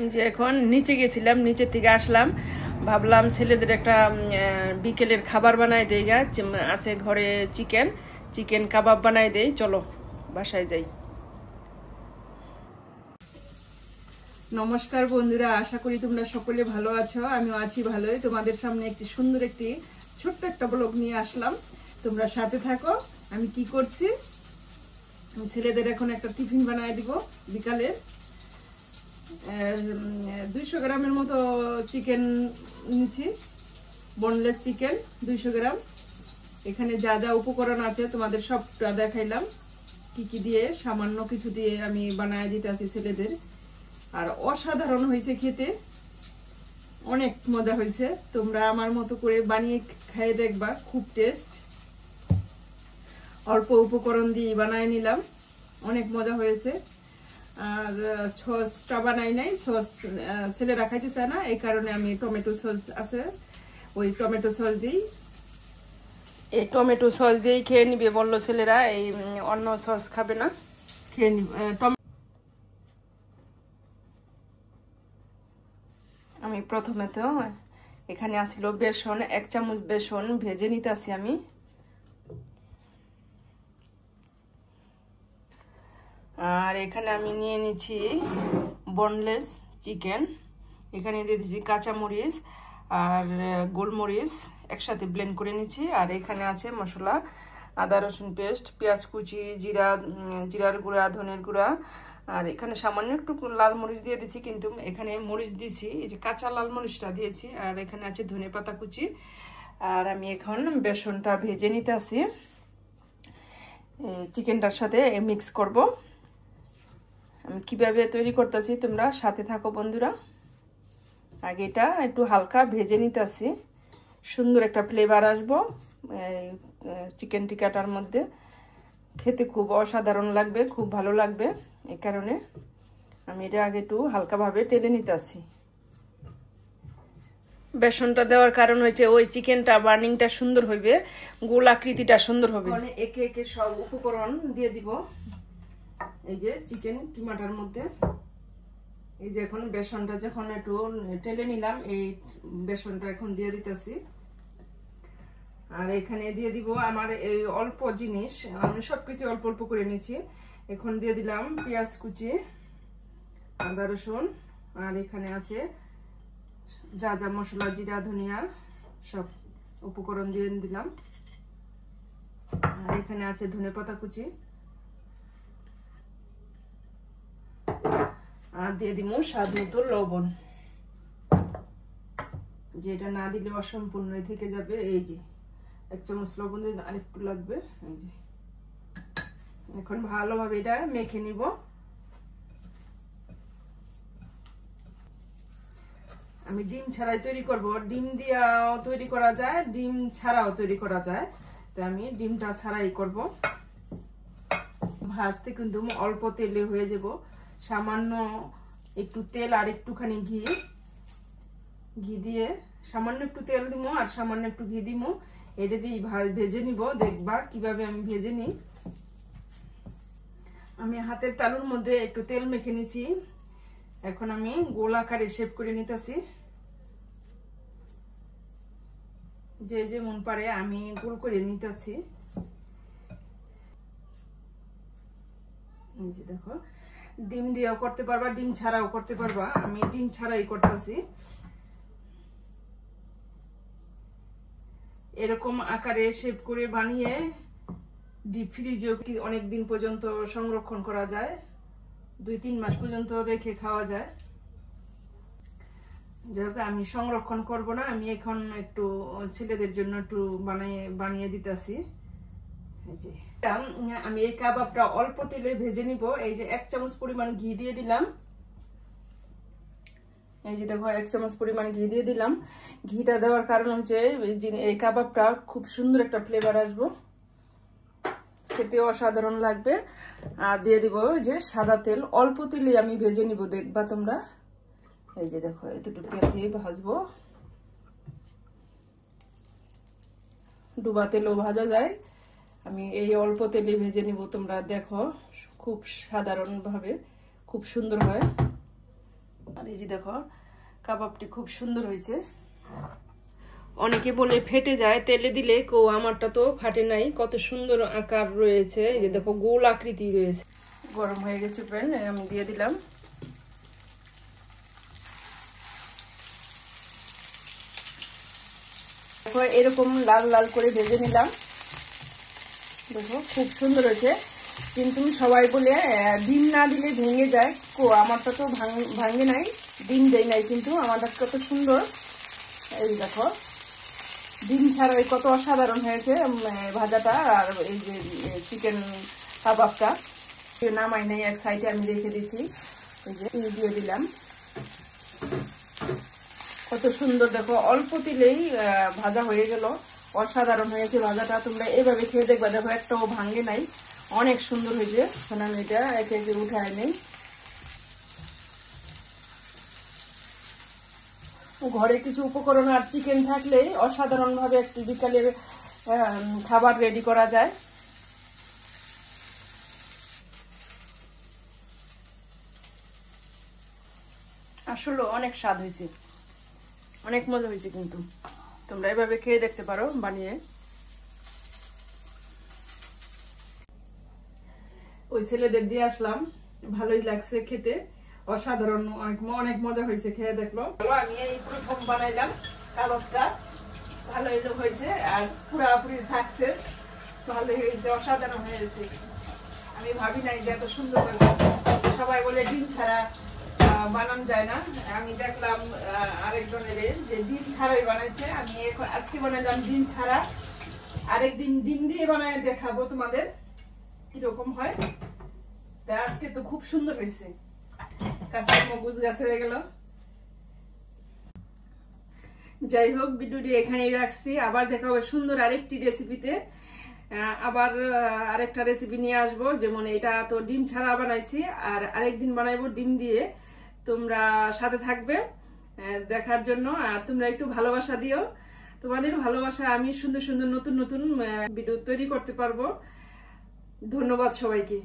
এই যে এখন নিচে গেছিলাম, নিচে থেকে আসলাম, ভাবলাম ছেলেদের একটা বিকেলের খাবার বানাই দেই, আছে ঘরে চিকেন কাবাব বানাই দেই, চলো বাসায় যাই। নমস্কার বন্ধুরা, আশা করি তোমরা সকলে ভালো আছো। আমিও আছি ভালোই। তোমাদের সামনে একটি সুন্দর একটি ছোট্ট একটা ব্লগ নিয়ে আসলাম, তোমরা সাথে থাকো। আমি কি করছি, ছেলেদের এখন একটা টিফিন বানাই দিব বিকালে। 200 গ্রামের মতো চিকেন নিয়েছি, বোনলেস চিকেন 200 গ্রাম। এখানে যা যা উপকরণ আছে তোমাদের সবটা দেখাইলাম, কি কি দিয়ে, সামান্য কিছু দিয়ে আমি বানায় দিতে আছি ছেলেদের। আর অসাধারণ হয়েছে খেতে, অনেক মজা হয়েছে। তোমরা আমার মতো করে বানিয়ে খেয়ে দেখবা, খুব টেস্ট। অল্প উপকরণ দিয়ে বানায় নিলাম, অনেক মজা হয়েছে। আর সসটা বানাই নাই, সস ছেলেরা খাইতে চায় না, এই কারণে আমি টমেটো সস আছে, ওই টমেটো সস দিই। এই টমেটো সস দিয়েই খেয়ে নিবে বললো ছেলেরা, এই অন্য সস খাবে না, খেয়ে নিবে। আমি প্রথমে তো এখানে আসছিল বেসন, 1 চামচ বেসন ভেজে নিতে আসি আমি। আর এখানে আমি নিয়ে নিচ্ছি বোনলেস চিকেন, এখানে দিয়ে দিচ্ছি কাঁচামরিচ আর গোলমরিচ একসাথে ব্লেন্ড করে নিচ্ছি। আর এখানে আছে মশলা, আদা রসুন পেস্ট, পেঁয়াজ কুচি, জিরার গুঁড়া, ধনের গুঁড়া। আর এখানে সামান্য একটু লাল মরিচ দিয়ে দিচ্ছি, কিন্তু এখানে মরিচ দিছি, এই যে কাঁচা লাল মরিচটা দিয়েছি। আর এখানে আছে ধনে পাতা কুচি। আর আমি এখন বেসনটা ভেজে নিতে আসি, চিকেনটার সাথে মিক্স করব। আমি কীভাবে তৈরি করতেছি তোমরা সাথে থাকো বন্ধুরা। আগে এটা একটু হালকা ভেজে নিতে আসি, সুন্দর একটা ফ্লেভার আসবো চিকেন টিক্কাটার মধ্যে, খেতে খুব অসাধারণ লাগবে, খুব ভালো লাগবে। এই কারণে আমি এটা আগে একটু হালকাভাবে টেলে নিতে আসি। বেসনটা দেওয়ার কারণ হচ্ছে ওই চিকেনটা বার্নিংটা সুন্দর হইবে, গোলাকৃতিটা সুন্দর হবে। একে একে সব উপকরণ দিয়ে দিব এই যে চিকেন কিমাটার মধ্যে। এই যে এখন বেসনটা যখন একটু টেলে নিলাম, এই বেসনটা এখন দিয়ে দিতেছি। আর এখানে দিয়ে দিব আমার এই অল্প জিনিস, আমি সবকিছু অল্প অল্প করে নিয়েছি। এখন দিয়ে দিলাম পেঁয়াজ কুচি, আদা রসুন, আর এখানে আছে যা যা মশলা, জিরা ধনিয়া সব উপকরণ দিয়ে দিলাম। আর এখানে আছে ধনে পাতা কুচি, আর দিয়ে দিব স্বাদ মতো লবণ, যেটা না দিলে অসম্পূর্ণ থেকে যাবে। এই যে 1 চামচ লবণ দিলে আরেকটু লাগবে। এই যে এখন ভালোভাবে এটা মেখে নিব। আমি ডিম ছাড়াই তৈরি করব, ডিম দিয়েও তৈরি করা যায়, ডিম ছাড়াও তৈরি করা যায়, তো আমি ডিমটা ছাড়াই করব। ভাজতে কিন্তু অল্প তেলে হয়ে যাব, সামান্য একটু তেল আর একটুখানি ঘি দিয়ে, সামান্য একটু তেল দিব আর সামান্য একটু ঘি দিব, এটা দিয়ে ভেজে নিব। দেখবা কিভাবে আমি ভেজে নিই। আমি হাতের তালুর মধ্যে একটু তেল মেখে নিছি, এখন আমি গোল আকারে শেপ করে নিতেছি। যে যেমন পারে আমি গোল করে নিতেছি। এই যে দেখো, ডিম দিয়েও করতে পারবা, ডিম ছাড়াও করতে পারবা, আমি ডিম ছাড়াই করতেছি। এরকম আকারে শেপ করে বানিয়ে ডিপ ফ্রিজে অনেকদিন পর্যন্ত সংরক্ষণ করা যায়, 2-3 মাস পর্যন্ত রেখে খাওয়া যায়। যাই হোক, আমি সংরক্ষণ করব না, আমি এখন একটু ছেলেদের জন্য একটু বানিয়ে দিতেছি। আমি এই কাবাবটা অল্প তেলে ভেজে নিব। এই যে 1 চামচ পরিমাণ ঘি দিয়ে দিলাম। এই যে দেখো 1 চামচ পরিমাণ ঘি দিয়ে দিলাম। ঘিটা দেওয়ার কারণ হচ্ছে এই কাবাবটা খুব সুন্দর একটা ফ্লেভার আসবো, খেতে অসাধারণ লাগবে। আর দিয়ে দিব যে সাদা তেল, অল্প তেলে আমি ভেজে নিব, দেখবা তোমরা। এই যে দেখো এতটুকু তেল দিয়ে ভাজবো, ডুবা তেলও ভাজা যায়, আমি এই অল্প তেলে ভেজে নিব। তোমরা দেখো খুব সাধারণভাবে খুব সুন্দর হয়। আর এই যে দেখো কাবাবটি খুব সুন্দর হয়েছে। অনেকে বলে ফেটে যায় তেলে দিলে, আমারটা তো ফাটে নাই, কত সুন্দর আকার রয়েছে। এই যে দেখো গোল আকৃতি রয়েছে। গরম হয়ে গেছে প্যান, আমি দিয়ে দিলাম। দেখো এরকম লাল লাল করে ভেজে নিলাম। দেখো খুব সুন্দর হয়েছে, কিন্তু সবাই বলে ডিম না দিলে ভেঙে যায়। আমারটা তো ভাঙে নাই, ডিম দেয় নাই, কিন্তু আমারটা কত সুন্দর। এই দেখো ডিম ছাড়াই কত অসাধারণ হয়েছে ভাজাটা। আর এই যে চিকেন কাবাবটা নামাই নাই, এক সাইডে আমি রেখে দিচ্ছি। এই যে দিয়ে দিলাম, কত সুন্দর। দেখো অল্প তেলেই ভাজা হয়ে গেল, অসাধারণ হয়েছে ভাজাটা। তোমরা এভাবে খেয়ে দেখবা, দেখো একটাও ভাঙে নাই, অনেক সুন্দর হয়েছে। এখন আমি এটা একে একে উঠায় নেই। ঘরে কিছু উপকরণ আর চিকেন থাকলে অসাধারণ ভাবে একটি বিকালের খাবার রেডি করা যায়। আসলে অনেক স্বাদ হয়েছে, অনেক মজা হয়েছে। কিন্তু তোমরা এভাবে খেয়ে দেখতে পারো বানিয়ে। ওই ছেলেদের দিয়ে আসলাম, ভালোই লাগছে খেতে, অসাধারণ, অনেক মজা হয়েছে। খেয়ে দেখলো। আমি এই প্রথম বানাইলাম কাবাবটা, ভালোই হয়েছে আর পুরাপুরি সাকসেস, ভালোই হয়েছে, অসাধারণ হয়েছে। আমি ভাবি নাই যে এত সুন্দর হবে। সবাই বলে ডিম ছাড়া বানানো যায় না, আমি দেখলাম আরেকজনের যে ডিম ছাড়াই বানাইছে। আমি আজকে বানাইলাম ডিম ছাড়া, আরেকদিন ডিম দিয়ে বানাই দেখাবো তোমাদের কিরকম হয়। তা আজকে তো খুব সুন্দর হয়েছে, কাঁচা মগজ গাছে হয়ে গেল। যাই হোক, ভিডিওটি এখানেই রাখছি। আবার দেখা হবে সুন্দর আরেকটি রেসিপিতে। আবার আরেকটা রেসিপি নিয়ে আসবো, যেমন এটা তো ডিম ছাড়া বানাইছি, আর আরেকদিন বানাইবো ডিম দিয়ে। তোমরা সাথে থাকবে দেখার জন্য, আর তোমরা একটু ভালোবাসা দিও। তোমাদের ভালোবাসা আমি সুন্দর সুন্দর নতুন নতুন ভিডিও তৈরি করতে পারবো। ধন্যবাদ সবাইকে।